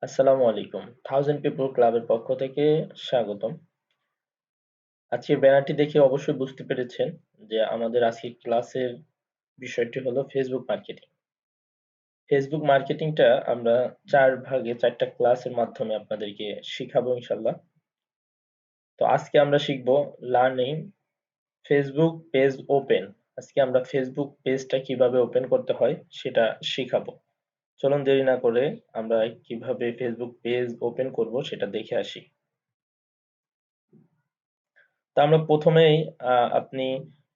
আসসালামু আলাইকুম। Thousand people ক্লাবের পক্ষ থেকে স্বাগতম। আজকের ব্যানারটি দেখে অবশ্যই বুঝতে পেরেছেন যে আমাদের আজকের ক্লাসের বিষয়টি হলো ফেসবুক মার্কেটিং। ফেসবুক মার্কেটিংটা আমরা ৪ ভাগে ৪ টা ক্লাসের মাধ্যমে আপনাদেরকে শিখাবো ইনশাআল্লাহ। তো আজকে আমরা শিখবো লার্নিং ফেসবুক পেজ ওপেন। আজকে আমরা ফেসবুক পেজটা কিভাবে ওপেন করতে হয় সেটা শিখাবো। চলুন দেরি না করে আমরা কিভাবে ফেসবুক পেজ ওপেন করব সেটা দেখে আসি। তো আমরা প্রথমেই আপনি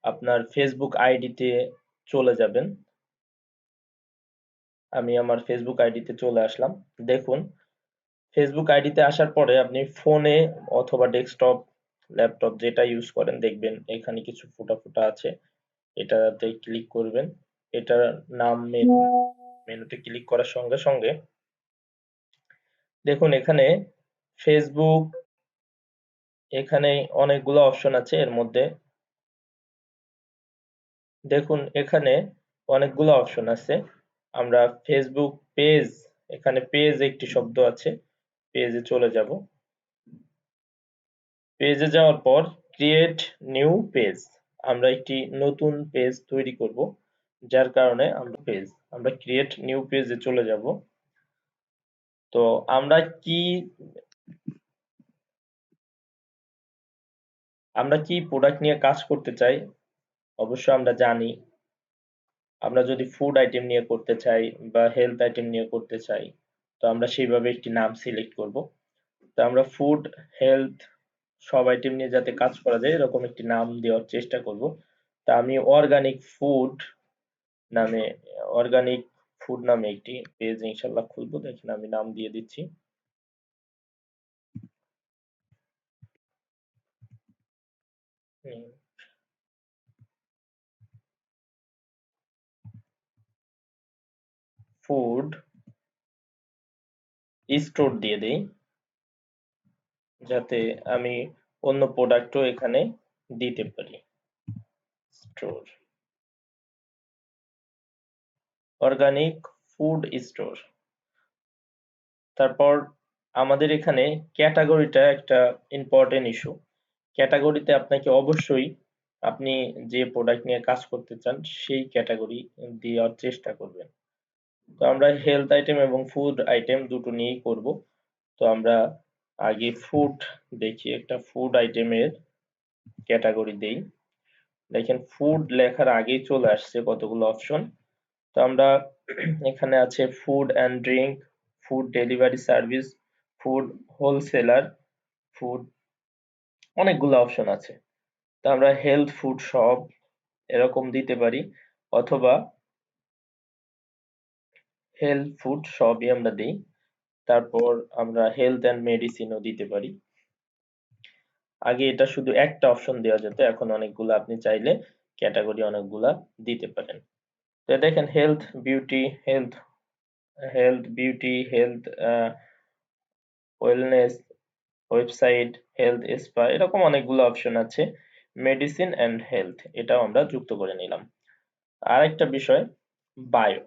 আপনার ফেসবুক আইডিতে চলে যাবেন। আমি আমার ফেসবুক আইডিতে চলে আসলাম। দেখুন ফেসবুক আইডিতে আসার পরে আপনি ফোনে অথবা ডেস্কটপ, ল্যাপটপ যেটা ইউজ করেন দেখবেন এখানে কিছু ফোঁটা আছে। এটাতে ক্লিক করবেন। এটার নাম মেনুতে ক্লিক করার সঙ্গে সঙ্গে দেখুন এখানে ফেসবুক এখানে অনেকগুলো অপশন আছে এর মধ্যে দেখুন এখানে অনেকগুলো অপশন আছে আমরা ফেসবুক পেজ এখানে পেজ একটি শব্দ আছে পেজে চলে যাব পেজে যাওয়ার পর ক্রিয়েট নিউ পেজ আমরা একটি নতুন পেজ তৈরি করব যার কারণে আমরা ক্রিয়েট নিউ পেজে চলে যাব তো আমরা কি প্রোডাক্ট নিয়ে কাজ করতে চাই অবশ্য আমরা জানি আমরা যদি ফুড আইটেম নিয়ে করতে চাই বা হেলথ আইটেম নিয়ে করতে চাই তো আমরা সেইভাবে একটি নাম সিলেক্ট করব তো আমরা ফুড হেলথ সব আইটেম নিয়ে যাতে কাজ করা যায় এরকম একটি নাম দেওয়ার চেষ্টা করব তা আমি নামে অর্গানিক ফুড নামে একটি পেজ ইনশাল্লাহ খুলবো দেখেন আমি নাম দিয়ে দিচ্ছি ফুড স্টোর দিয়ে দেই যাতে আমি অন্য প্রোডাক্টও এখানে দিতে পারি স্টোর অর্গানিক ফুড স্টোর তারপর আমাদের এখানে ক্যাটাগরিটা একটা ইম্পর্টেন্ট ইস্যু ক্যাটাগরিতে আপনাকে অবশ্যই আপনি যে প্রোডাক্ট নিয়ে কাজ করতে চান সেই ক্যাটাগরি দেওয়ার চেষ্টা করবেন তো আমরা হেলথ আইটেম এবং ফুড আইটেম দুটো নিয়েই করব তো আমরা আগে ফুড দেখি একটা ফুড আইটেমের ক্যাটাগরি দেই দেখেন ফুড লেখার আগেই চলে আসছে কতগুলো অপশন তো আমরা এখানে আছে food and drink food delivery service food wholesaler food অনেকগুলো অপশন আছে তো আমরা হেলথ ফুড শপ এরকম দিতে পারি অথবা হেলথ ফুড সবই আমরা দিই তারপর আমরা হেলথ অ্যান্ড মেডিসিনও দিতে পারি আগে এটা শুধু একটা অপশন দেওয়া যেত এখন অনেকগুলো আপনি চাইলে ক্যাটাগরি অনেকগুলা দিতে পারেন তো দেখেন health wellness website health spa এরকম অনেকগুলো অপশন আছে মেডিসিন এন্ড হেলথ এটাও আমরা যুক্ত করে নিলাম আরেকটা বিষয় বায়ো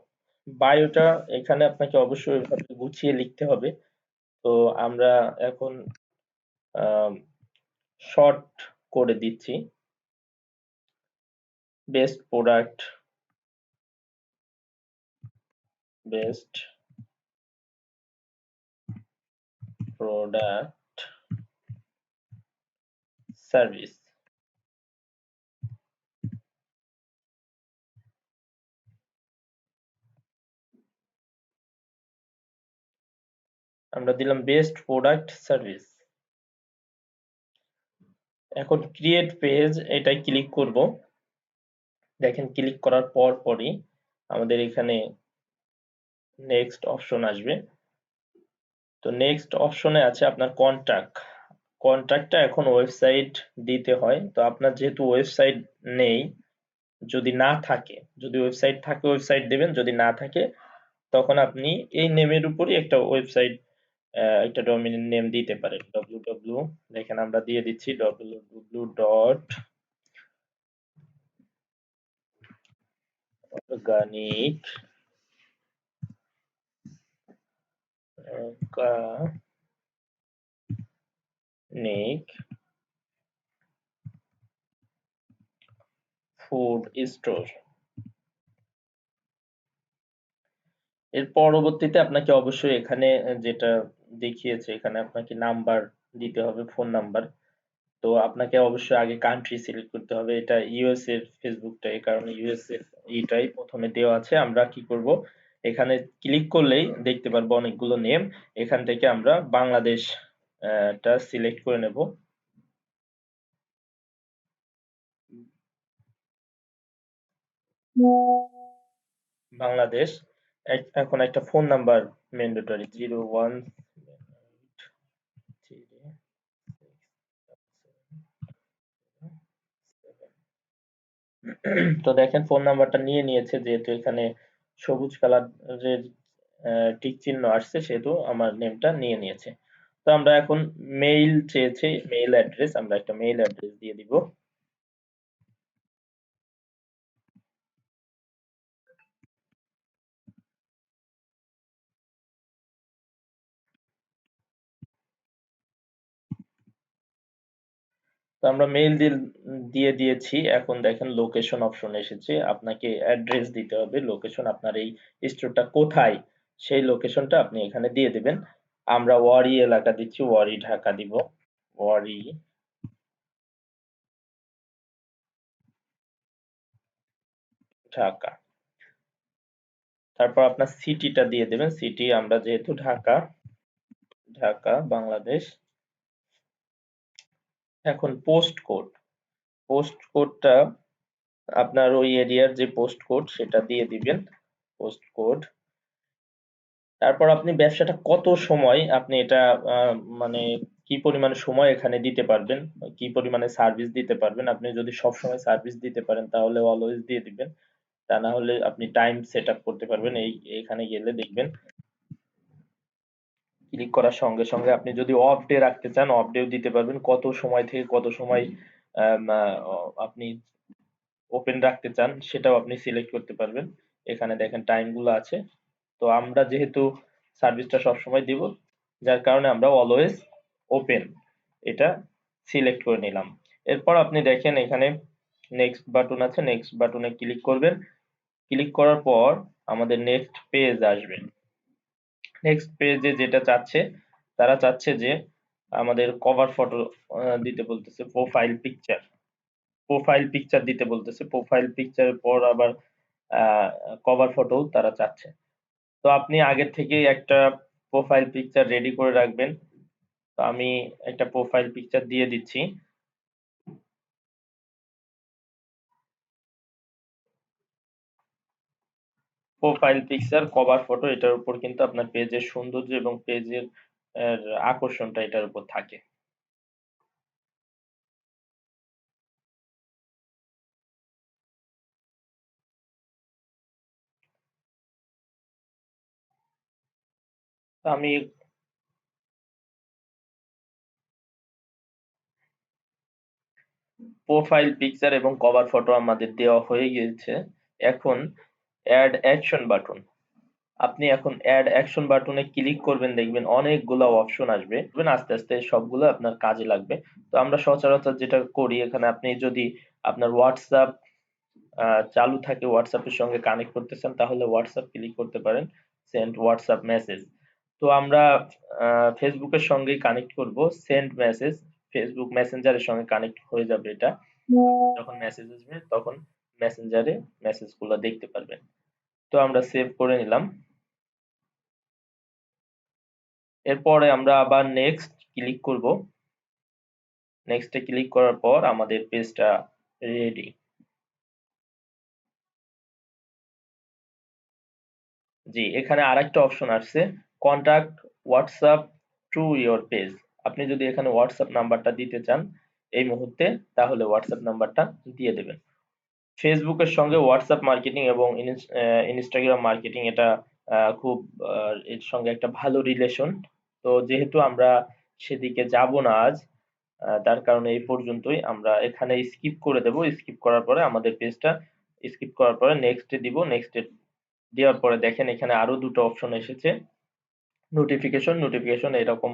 বায়োটা এখানে আপনাকে অবশ্যই এভাবে গুছিয়ে লিখতে হবে তো আমরা এখন শর্ট করে দিচ্ছি বেস্ট প্রোডাক্ট সার্ভিস আমরা দিলাম বেস্ট প্রোডাক্ট সার্ভিস এখন ক্রিয়েট পেজ এটাই ক্লিক করব দেখেন ক্লিক করার পরই আমাদের এখানে নেক্সট অপশন আসবে তো নেক্সট অপশনে আছে আপনার কন্ট্যাক্টটা এখন ওয়েবসাইট দিতে হয় তো আপনার যেহেতু ওয়েবসাইট নেই যদি ওয়েবসাইট থাকে ওয়েবসাইট দেবেন যদি না থাকে তখন আপনি এই নেমের উপরই একটা ওয়েবসাইট একটা ডোমেইন নেম দিতে পারেন www দেখেন আমরা দিয়ে দিচ্ছি www.organic অর্গানিক ফুড স্টোর। এর পরবর্তীতে আপনাকে অবশ্যই এখানে যেটা দেখিয়েছে এখানে আপনাকে নাম্বার দিতে হবে, ফোন নাম্বার। তো আপনাকে অবশ্যই আগে কান্ট্রি সিলেক্ট করতে হবে। এটা ইউএস এর ফেসবুকটা, এই কারণে ইউএস এর এটাই প্রথমে দেওয়া আছে। আমরা কি করব, এখানে ক্লিক করলেই দেখতে পারবো অনেকগুলো নেম। এখান থেকে আমরা বাংলাদেশ টা সিলেক্ট করে নেব। বাংলাদেশ। এখন একটা ফোন নাম্বার ম্যান্ডেটরি 01 তো দেখেন ফোন নাম্বারটা নিয়ে নিয়েছে, যেহেতু এখানে সবুজ কালারের টিক চিহ্ন আসছে সেহেতু আমার নেমটা নিয়ে নিয়েছে। তো আমরা এখন মেইল চেয়েছে, মেইল অ্যাড্রেস, আমরা একটা মেইল অ্যাড্রেস দিয়ে দিব। তো আমরা মেইল দিয়ে দিয়েছি। এখন দেখেন লোকেশন অপশন এসেছে, আপনাকে অ্যাড্রেস দিতে হবে, লোকেশন আপনার এই স্টোরটা কোথায় সেই লোকেশনটা আপনি এখানে দিয়ে দিবেন। আমরা ওয়ারি এলাকা দিচ্ছি, ওয়ারি ঢাকা দিব, ওয়ারি ঢাকা। তারপর আপনার সিটিটা দিয়ে দেবেন, সিটি আমরা যেহেতু ঢাকা, ঢাকা বাংলাদেশ। এখন পোস্ট কোড, পোস্ট কোডটা আপনার ওই এরিয়ার যে পোস্ট কোড সেটা দিয়ে দিবেন, পোস্ট কোড। তারপর আপনি ব্যবসাটা কত সময় আপনি এটা মানে কি পরিমাণে সময় এখানে দিতে পারবেন, কি পরিমাণে সার্ভিস দিতে পারবেন। আপনি যদি সব সময় সার্ভিস দিতে পারেন তাহলে অলওয়েজ দিয়ে দিবেন, তা না হলে আপনি টাইম সেট আপ করতে পারবেন। এখানে গেলে দেখবেন ক্লিক করার সঙ্গে সঙ্গে আপনি যদি অফ ডে রাখতে চান অফ ডেও দিতে পারবেন, কত সময় থেকে কত সময় আপনি ওপেন রাখতে চান সেটাও আপনি সিলেক্ট করতে পারবেন। এখানে দেখেন টাইম গুলো আছে। তো আমরা যেহেতু সার্ভিসটা সবসময় দিব, যার কারণে আমরা অলওয়েজ ওপেন এটা সিলেক্ট করে নিলাম। এরপর আপনি দেখেন এখানে নেক্সট বাটন আছে, নেক্সট বাটনে ক্লিক করবেন। ক্লিক করার পর আমাদের নেক্সট পেজ আসবে। নেক্সট পেজে যেটা চাচ্ছে, তারা চাচ্ছে যে আমাদের কভার ফটো দিতে বলতেছে, প্রোফাইল পিকচার, প্রোফাইল পিকচার দিতে বলতেছে। প্রোফাইল পিকচারের পর আবার কভার ফটো তারা চাচ্ছে। তো আপনি আগের থেকেই একটা প্রোফাইল পিকচার রেডি করে রাখবেন। তো আমি একটা প্রোফাইল পিকচার দিয়ে দিচ্ছি। প্রোফাইল পিকচার, কভার ফটো, এটার উপর কিন্তু আপনার পেজের সৌন্দর্য এবং পেজের আকর্ষণটা এটার উপর থাকে। তো আমি প্রোফাইল পিকচার এবং কভার ফটো আমাদের দেওয়া হয়ে গিয়েছে। এখন অ্যাড অ্যাকশন বাটন, আপনি এখন অ্যাড অ্যাকশন বাটনে ক্লিক করবেন, দেখবেন অনেকগুলা অপশন আসবে, আস্তে আস্তে সবগুলো আপনার কাজে লাগবে। তো আমরা সচরাচর যেটা করি, এখানে আপনি যদি আপনার হোয়াটসঅ্যাপ চালু থাকে, হোয়াটসঅ্যাপের সঙ্গে কানেক্ট করতে চান তাহলে হোয়াটসঅ্যাপ ক্লিক করতে পারেন, সেন্ড হোয়াটসঅ্যাপ মেসেজ। তো আমরা ফেসবুকের সঙ্গেই কানেক্ট করব, সেন্ড মেসেজ, ফেসবুক মেসেঞ্জারের সঙ্গে কানেক্ট হয়ে যাবে এটা। যখন মেসেজ আসবে তখন মেসেঞ্জারে মেসেজগুলো দেখতে পারবেন। তো আমরা সেভ করে নিলাম। এরপরে আমরা আবার নেক্সট ক্লিক করব। নেক্সটে ক্লিক করার পর আমাদের পেজটা রেডি। জি, এখানে আরেকটা অপশন আসছে, contact WhatsApp to your page. আপনি যদি এখানে হোয়াটসঅ্যাপ নাম্বারটা দিতে চান এই মুহূর্তে, তাহলে হোয়াটসঅ্যাপ নাম্বারটা দিয়ে দেবেন। ফেসবুকের সঙ্গে হোয়াটসঅ্যাপ মার্কেটিং এবং ইনস্টাগ্রাম মার্কেটিং এটা খুব এর সঙ্গে একটা ভালো রিলেশন। তো যেহেতু আমরা সেদিকে যাব না আজ, তার কারণে এই পর্যন্তই। আমরা এখানে স্কিপ করে দেব। স্কিপ করার পরে আমাদের পেজটা স্কিপ করার পরে নেক্সট এ দিব। নেক্সট এ দেওয়ার পরে দেখেন এখানে আরো দুটো অপশন এসেছে। নোটিফিকেশন এরকম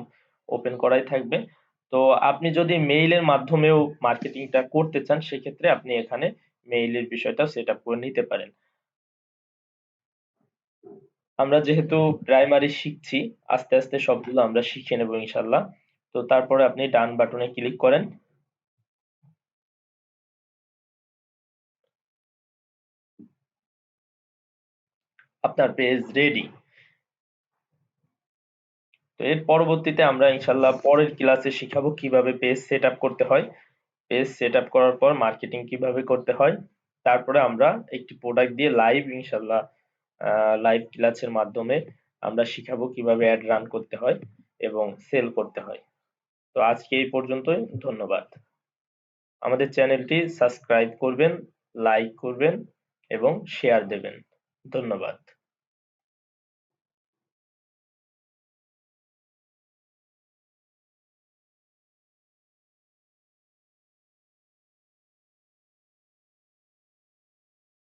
ওপেন করাই থাকবে। তো আপনি যদি মেইলের মাধ্যমেও মার্কেটিংটা করতে চান সেক্ষেত্রে আপনি এখানে মেইলের বিষয়টা সেট আপ করে নিতে পারেন। আমরা যেহেতু প্রাইমারি শিখছি, আস্তে আস্তে সবগুলো আমরা শিখে নেব ইনশাল্লাহ। তো তারপরে আপনি ডান বাটনে ক্লিক করেন। আপনার পেজ রেডি। তো এর পরবর্তীতে আমরা ইনশাল্লাহ পরের ক্লাসে শিখাবো কিভাবে পেজ সেট আপ করতে হয়, পেজ সেট আপ করার পর মার্কেটিং কিভাবে করতে হয়। তারপরে আমরা একটি প্রোডাক্ট দিয়ে লাইভ ইনশাল্লাহ লাইভ ক্লাসের মাধ্যমে আমরা শিখাবো কিভাবে অ্যাড রান করতে হয় এবং সেল করতে হয়। তো আজকে এই পর্যন্তই। ধন্যবাদ। আমাদের চ্যানেলটি সাবস্ক্রাইব করবেন, লাইক করবেন এবং শেয়ার দেবেন। ধন্যবাদ।